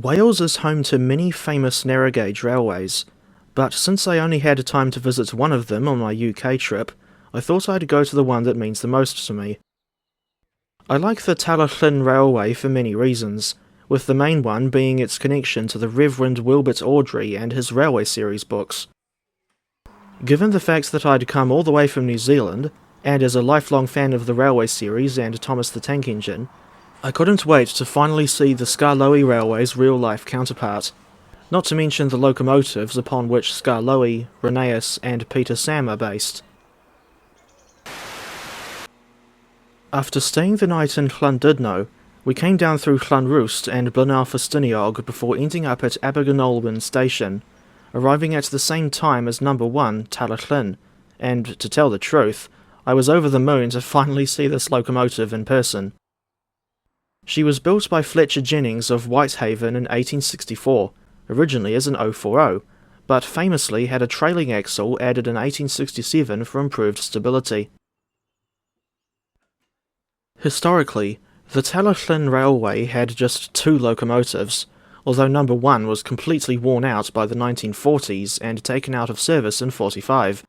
Wales is home to many famous narrow gauge railways, but since I only had time to visit one of them on my UK trip, I thought I'd go to the one that means the most to me. I like the Talyllyn Railway for many reasons, with the main one being its connection to the Reverend Wilbert Awdry and his Railway series books. Given the fact that I'd come all the way from New Zealand, and as a lifelong fan of the Railway series and Thomas the Tank Engine, I couldn't wait to finally see the Skarloey Railway's real-life counterpart, not to mention the locomotives upon which Skarloey, Rheneas and Peter Sam are based. After staying the night in Llandudno, we came down through Llanrwst and Blaenau before ending up at Abergynolwyn station, arriving at the same time as number 1, Talyllyn, and, to tell the truth, I was over the moon to finally see this locomotive in person. She was built by Fletcher Jennings of Whitehaven in 1864, originally as an 040, but famously had a trailing axle added in 1867 for improved stability. Historically, the Talyllyn Railway had just 2 locomotives, although number 1 was completely worn out by the 1940s and taken out of service in 45.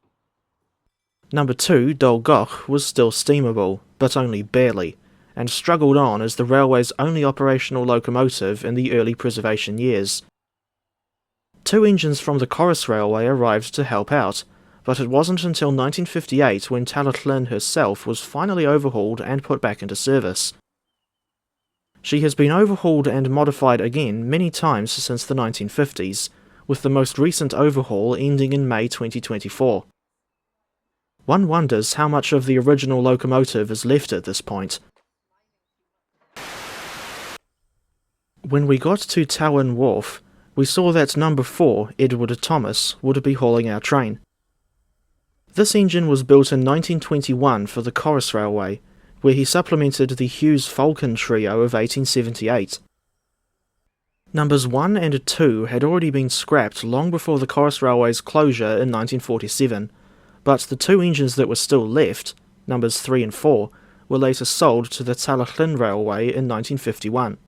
Number 2, Dolgoch, was still steamable, but only barely, and struggled on as the railway's only operational locomotive in the early preservation years. 2 engines from the Corris Railway arrived to help out, but it wasn't until 1958 when Talyllyn herself was finally overhauled and put back into service. She has been overhauled and modified again many times since the 1950s, with the most recent overhaul ending in May 2024. One wonders how much of the original locomotive is left at this point. When we got to Tywyn Wharf, we saw that number 4, Edward Thomas, would be hauling our train. This engine was built in 1921 for the Corris Railway, where he supplemented the Hughes-Falcon trio of 1878. Numbers 1 and 2 had already been scrapped long before the Corris Railway's closure in 1947, but the 2 engines that were still left, numbers 3 and 4, were later sold to the Talyllyn Railway in 1951.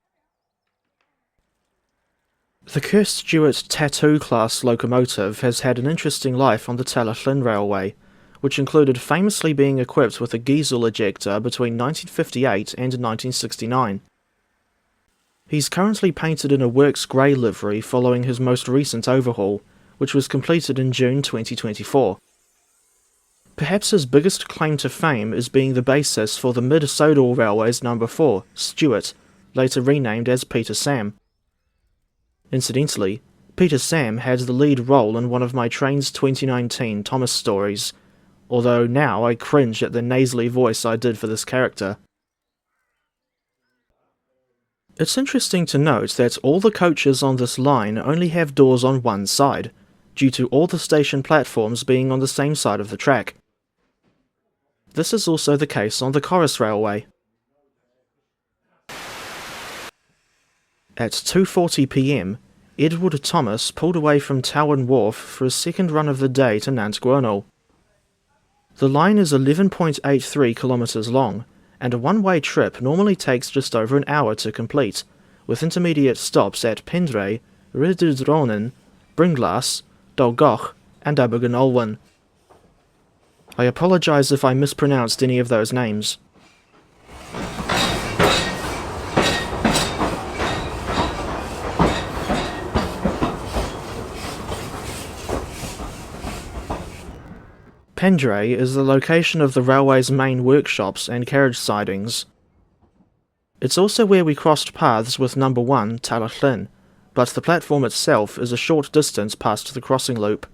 The Kirst Stewart Tattoo class locomotive has had an interesting life on the Talyllyn Railway, which included famously being equipped with a Giesel ejector between 1958 and 1969. He's currently painted in a Works Grey livery following his most recent overhaul, which was completed in June 2024. Perhaps his biggest claim to fame is being the basis for the Mid-Sodor Railway's number 4, Stewart, later renamed as Peter Sam. Incidentally, Peter Sam had the lead role in one of my train's 2019 Thomas stories, although now I cringe at the nasally voice I did for this character. It's interesting to note that all the coaches on this line only have doors on one side, due to all the station platforms being on the same side of the track. This is also the case on the Corris Railway. At 2:40 p.m, Edward Thomas pulled away from Tywyn Wharf for his second run of the day to Nant Gwynol. The line is 11.83 kilometres long, and a one-way trip normally takes just over an hour to complete, with intermediate stops at Pendrae, Rhydydronen, Bryn Eglwys, Dolgoch and Abergynolwyn. I apologise if I mispronounced any of those names. Pendrae is the location of the railway's main workshops and carriage sidings. It's also where we crossed paths with number 1, Talyllyn, but the platform itself is a short distance past the crossing loop.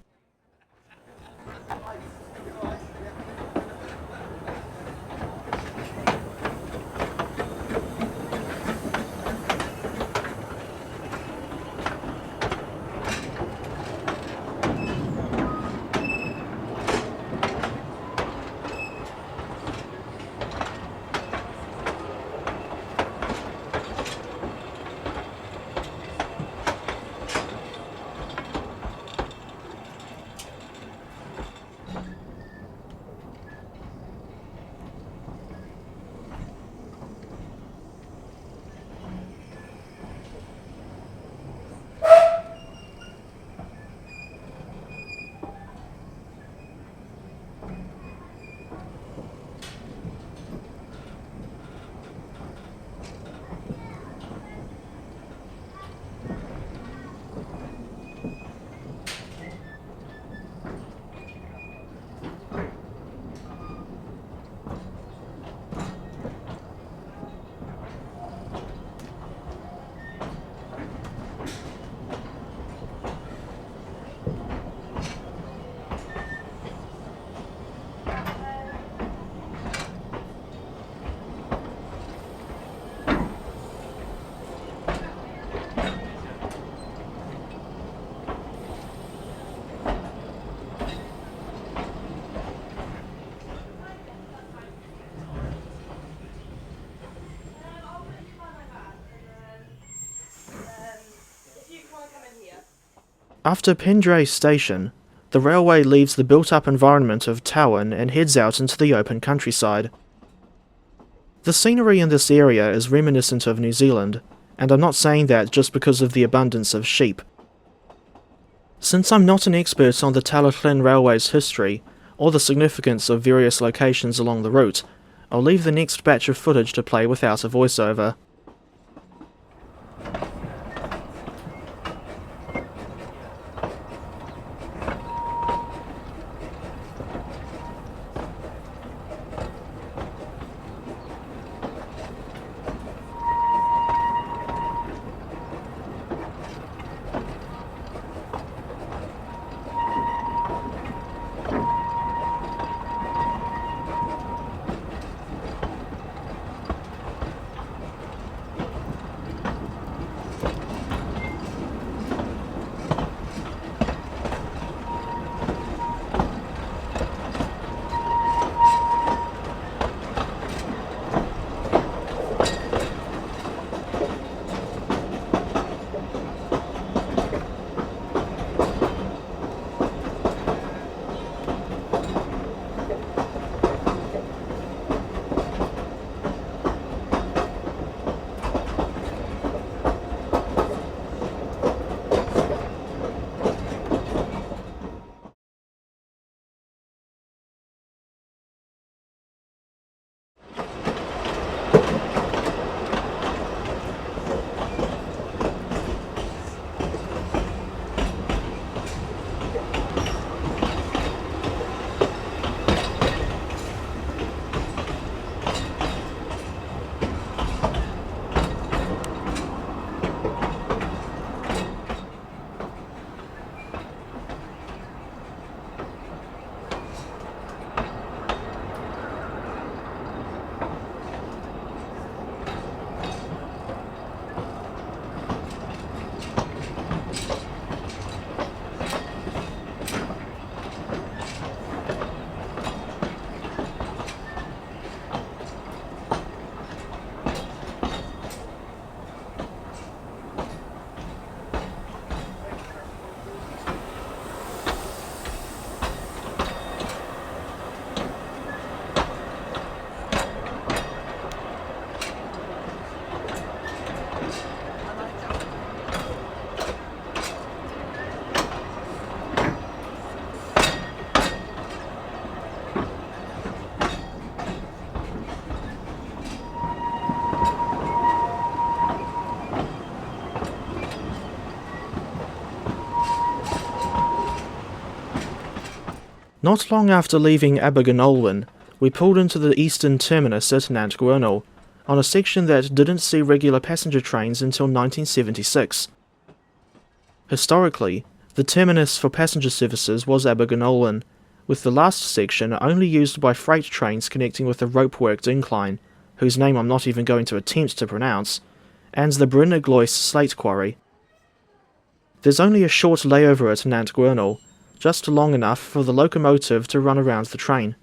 After Pendray Station, the railway leaves the built-up environment of Tywyn and heads out into the open countryside. The scenery in this area is reminiscent of New Zealand, and I'm not saying that just because of the abundance of sheep. Since I'm not an expert on the Talyllyn Railway's history, or the significance of various locations along the route, I'll leave the next batch of footage to play without a voiceover. Not long after leaving Abergynolwyn, we pulled into the eastern terminus at Nant Gwernol, on a section that didn't see regular passenger trains until 1976. Historically, the terminus for passenger services was Abergynolwyn, with the last section only used by freight trains connecting with the rope-worked incline, whose name I'm not even going to attempt to pronounce, and the Bryn Eglwys slate quarry. There's only a short layover at Nant Gwernol, just long enough for the locomotive to run around the train.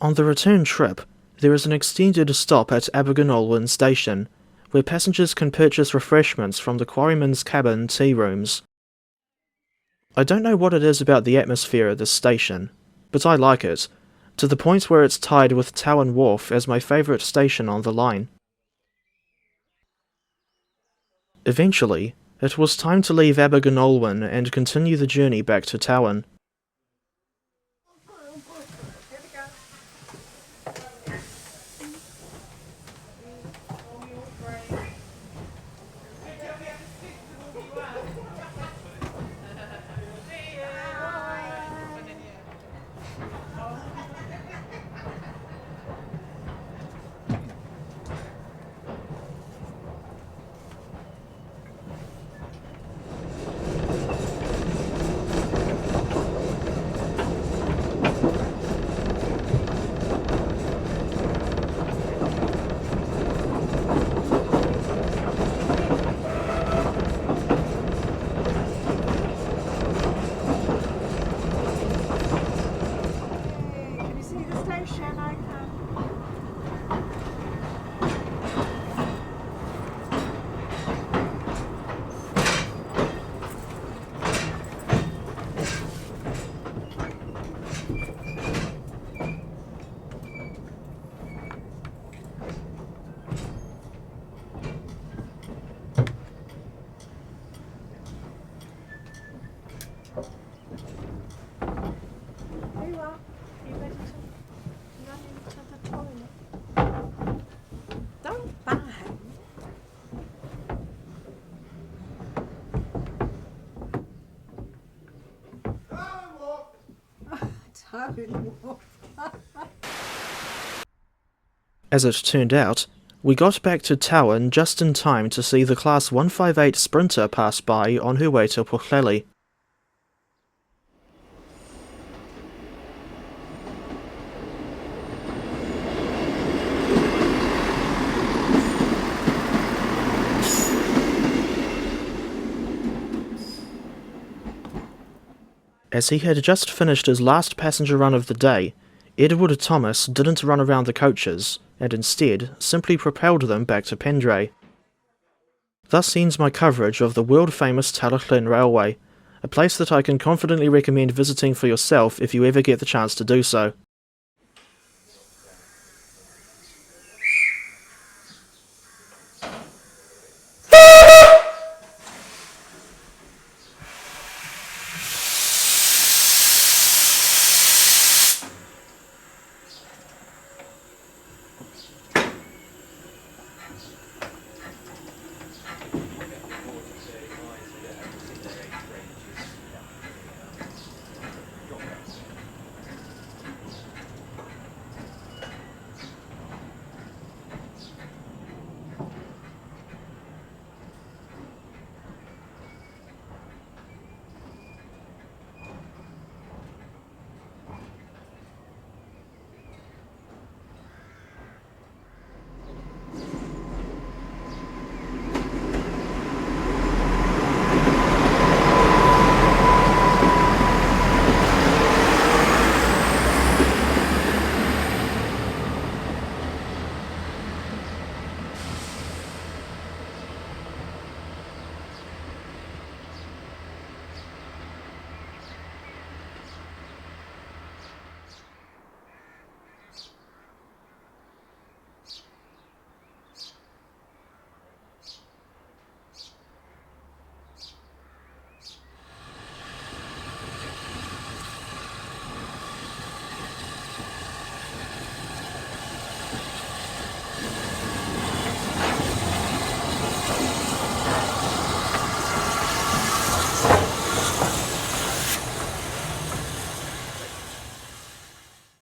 On the return trip, there is an extended stop at Abergynolwyn station, where passengers can purchase refreshments from the quarryman's cabin tea rooms. I don't know what it is about the atmosphere at this station, but I like it, to the point where it's tied with Tywyn Wharf as my favourite station on the line. Eventually, it was time to leave Abergynolwyn and continue the journey back to Tywyn. As it turned out, we got back to Tywyn just in time to see the Class 158 Sprinter pass by on her way to Pwllheli. As he had just finished his last passenger run of the day, Edward Thomas didn't run around the coaches, and instead simply propelled them back to Pendray. Thus ends my coverage of the world-famous Talyllyn Railway, a place that I can confidently recommend visiting for yourself if you ever get the chance to do so.